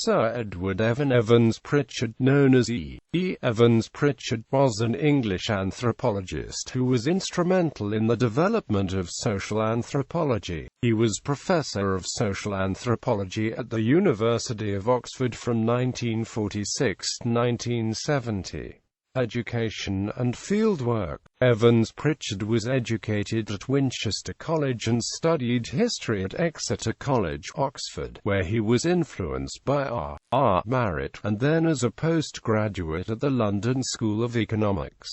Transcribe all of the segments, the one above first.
Sir Edward Evan Evans-Pritchard, known as E.E.Evans-Pritchard, was an English anthropologist who was instrumental in the development of social anthropology. He was Professor of Social Anthropology at the University of Oxford from 1946 to 1970. Education and fieldwork. Evans-Pritchard was educated at Winchester College and studied history at Exeter College, Oxford, where he was influenced by R. Marriott, and then as a postgraduate at the London School of Economics.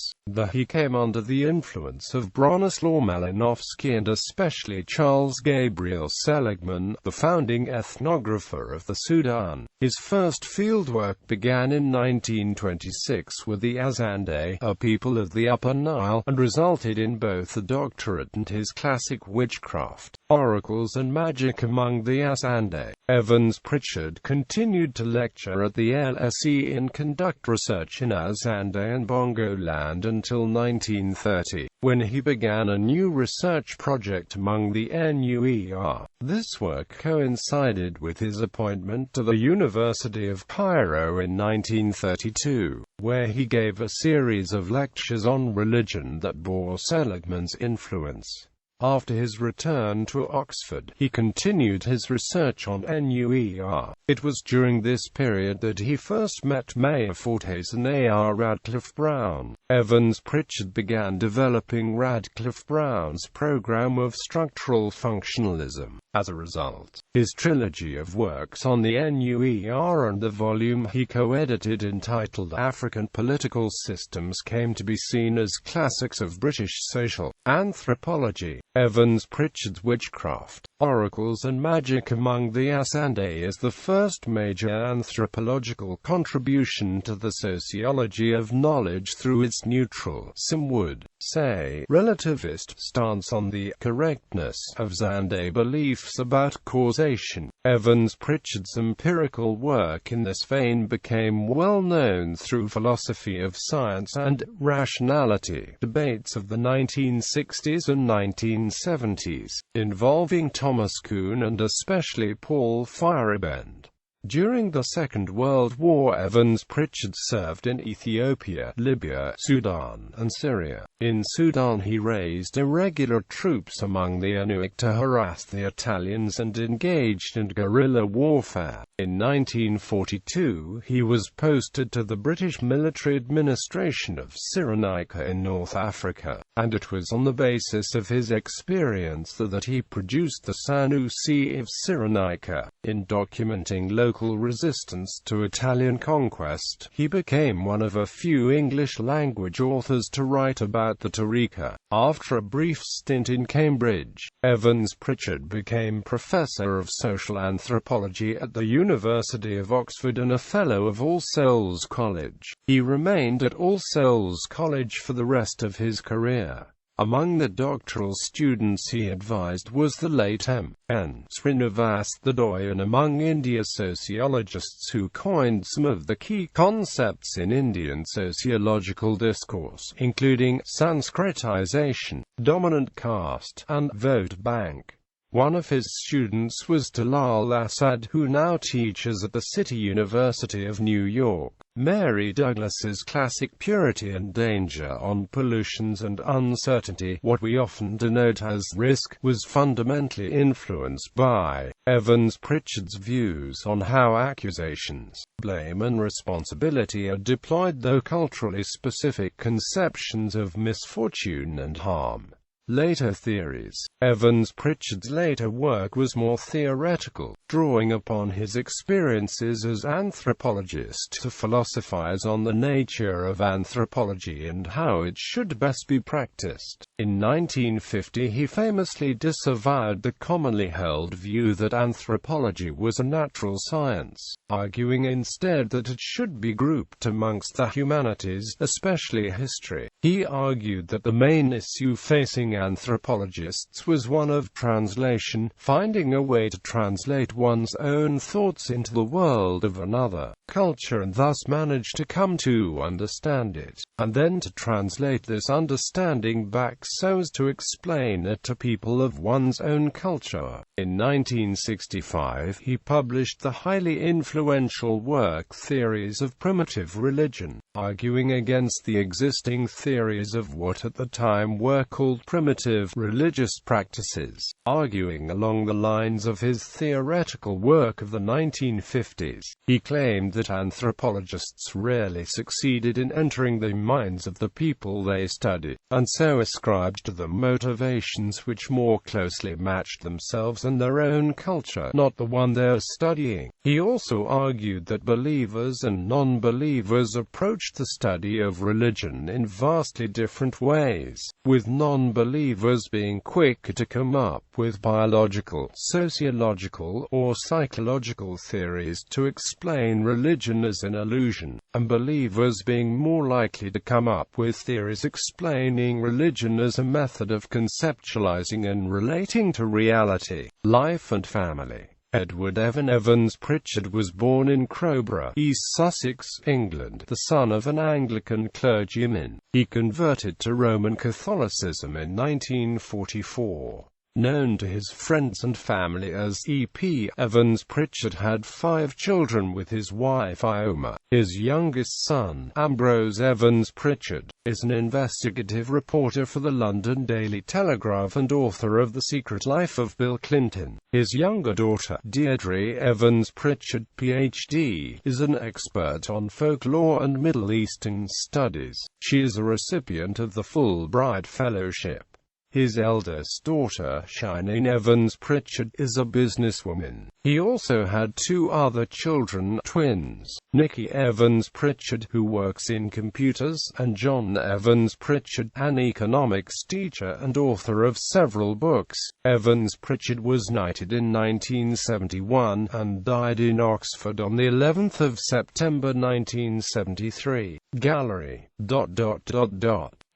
He came under the influence of Bronislaw Malinowski and especially Charles Gabriel Seligman, the founding ethnographer of the Sudan. His first fieldwork began in 1926 with the Azande, a people of the Upper Nile, and resulted in both a doctorate and his classic Witchcraft, Oracles and Magic among the Azande. Evans-Pritchard continued to lecture at the LSE and conduct research in Azande and Bongoland until 1930, when he began a new research project among the Nuer. This work coincided with his appointment to the University of Cairo in 1932, where he gave a series of lectures on religion that bore Seligman's influence. After his return to Oxford, he continued his research on Nuer. It was during this period that he first met Mayer Fortes and A.R. Radcliffe Brown. Evans-Pritchard began developing Radcliffe Brown's program of structural functionalism. As a result, his trilogy of works on the Nuer and the volume he co-edited entitled African Political Systems came to be seen as classics of British social anthropology. Evans-Pritchard's Witchcraft, Oracles and Magic among the Azande is the first major anthropological contribution to the sociology of knowledge through its neutral, some would say, relativist stance on the correctness of Zande beliefs about causation. Evans-Pritchard's empirical work in this vein became well known through philosophy of science and rationality debates of the 1960s and 1970s, involving Thomas Kuhn and especially Paul Feyerabend. During the Second World War, Evans-Pritchard served in Ethiopia, Libya, Sudan, and Syria. In Sudan he raised irregular troops among the Inuit to harass the Italians and engaged in guerrilla warfare. In 1942 he was posted to the British military administration of Cyrenaica in North Africa, and it was on the basis of his experience that he produced the Sanusi of Cyrenaica. In documenting local resistance to Italian conquest, he became one of a few English-language authors to write about the Tariqa. After a brief stint in Cambridge, Evans-Pritchard became Professor of Social Anthropology at the University of Oxford and a Fellow of All Souls College. He remained at All Souls College for the rest of his career. Among the doctoral students he advised was the late M.N. Srinivas Thadoi, and among India's sociologists who coined some of the key concepts in Indian sociological discourse, including Sanskritization, dominant caste, and vote bank. One of his students was Talal Asad, who now teaches at the City University of New York. Mary Douglas's classic Purity and Danger on pollutions and uncertainty, what we often denote as risk, was fundamentally influenced by Evans-Pritchard's views on how accusations, blame and responsibility are deployed, though culturally specific conceptions of misfortune and harm. Later theories. Evans-Pritchard's later work was more theoretical, drawing upon his experiences as anthropologist to philosophize on the nature of anthropology and how it should best be practiced. In 1950 he famously disavowed the commonly held view that anthropology was a natural science, arguing instead that it should be grouped amongst the humanities, especially history. He argued that the main issue facing beginning anthropologists was one of translation, finding a way to translate one's own thoughts into the world of another culture and thus manage to come to understand it, and then to translate this understanding back so as to explain it to people of one's own culture. In 1965, he published the highly influential work Theories of Primitive Religion, arguing against the existing theories of what at the time were called primitive religious practices, arguing along the lines of his theoretical work of the 1950s. He claimed that anthropologists rarely succeeded in entering the minds of the people they studied, and so ascribed to them motivations which more closely matched themselves and their own culture, not the one they are studying. He also argued that believers and non-believers approached the study of religion in vastly different ways, with non-believers being quicker to come up with biological, sociological, or psychological theories to explain religion as an illusion, and believers being more likely to come up with theories explaining religion as a method of conceptualizing and relating to reality, life and family. Edward Evan Evans-Pritchard was born in Crowborough, East Sussex, England, the son of an Anglican clergyman. He converted to Roman Catholicism in 1944. Known to his friends and family as E.E.Evans-Pritchard, had 5 children with his wife Ioma. His youngest son, Ambrose Evans-Pritchard, is an investigative reporter for the London Daily Telegraph and author of The Secret Life of Bill Clinton. His younger daughter, Deirdre Evans-Pritchard, Ph.D., is an expert on folklore and Middle Eastern studies. She is a recipient of the Fulbright Fellowship. His eldest daughter, Sheinene Evans-Pritchard, is a businesswoman. He also had 2 other children, twins, Nikki Evans-Pritchard, who works in computers, and John Evans-Pritchard, an economics teacher and author of several books. Evans-Pritchard was knighted in 1971 and died in Oxford on the 11th of September 1973. Gallery.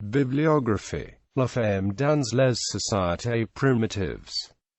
Bibliography. La Femme dans les Sociétés Primitives.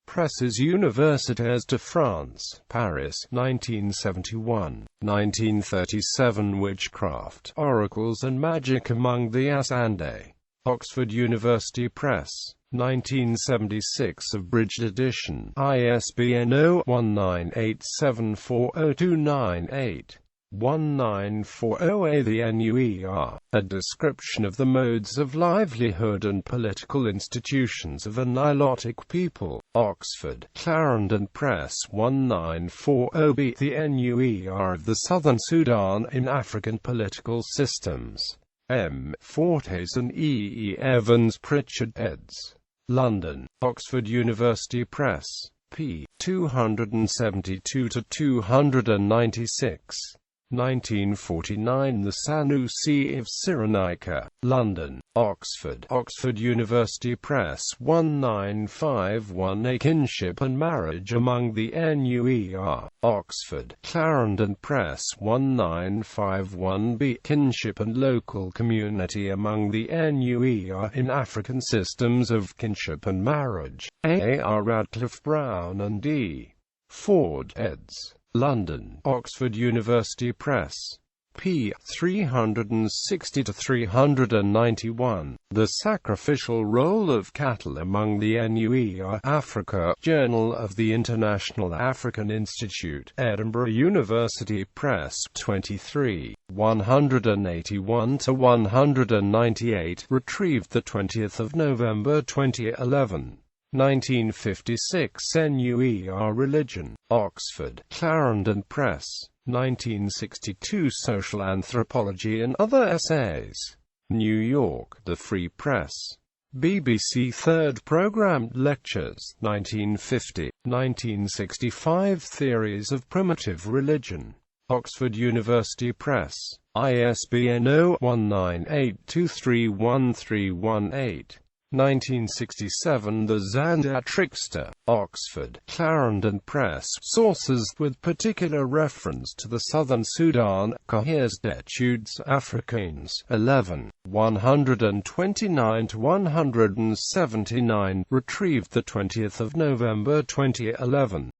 Presses Universitaires de France, Paris, 1971. 1937. Witchcraft, Oracles and Magic among the Asande. Oxford University Press. 1976. Abridged edition. ISBN 0-1987402998. 1940A. The NUER, a description of the modes of livelihood and political institutions of a Nilotic people. Oxford, Clarendon Press. 1940B. The NUER of the Southern Sudan in African Political Systems. M. Fortes and E.E.Evans-Pritchard, eds. London, Oxford University Press. p. 272-296. 1949. The Sanusi of Cyrenaica, London, Oxford, Oxford University Press. 1951. A Kinship and Marriage among the NUER, Oxford, Clarendon Press. 1951b. Kinship and Local Community among the NUER in African Systems of Kinship and Marriage. A. R. Radcliffe Brown and D. Ford, eds. London, Oxford University Press. p. 360-391. The Sacrificial Role of Cattle Among the NUER, Africa, Journal of the International African Institute, Edinburgh University Press. 23. 181-198. Retrieved 20 November 2011. 1956. NUER Religion, Oxford, Clarendon Press. 1962. Social Anthropology and Other Essays, New York, The Free Press. BBC Third Programmed Lectures, 1950. 1965. Theories of Primitive Religion, Oxford University Press. ISBN 0-1982313118. 1967 The Zander Trickster, Oxford, Clarendon Press. Sources with particular reference to the Southern Sudan, Cahiers d'études africaines, 11, 129–179, retrieved 20 November 2011.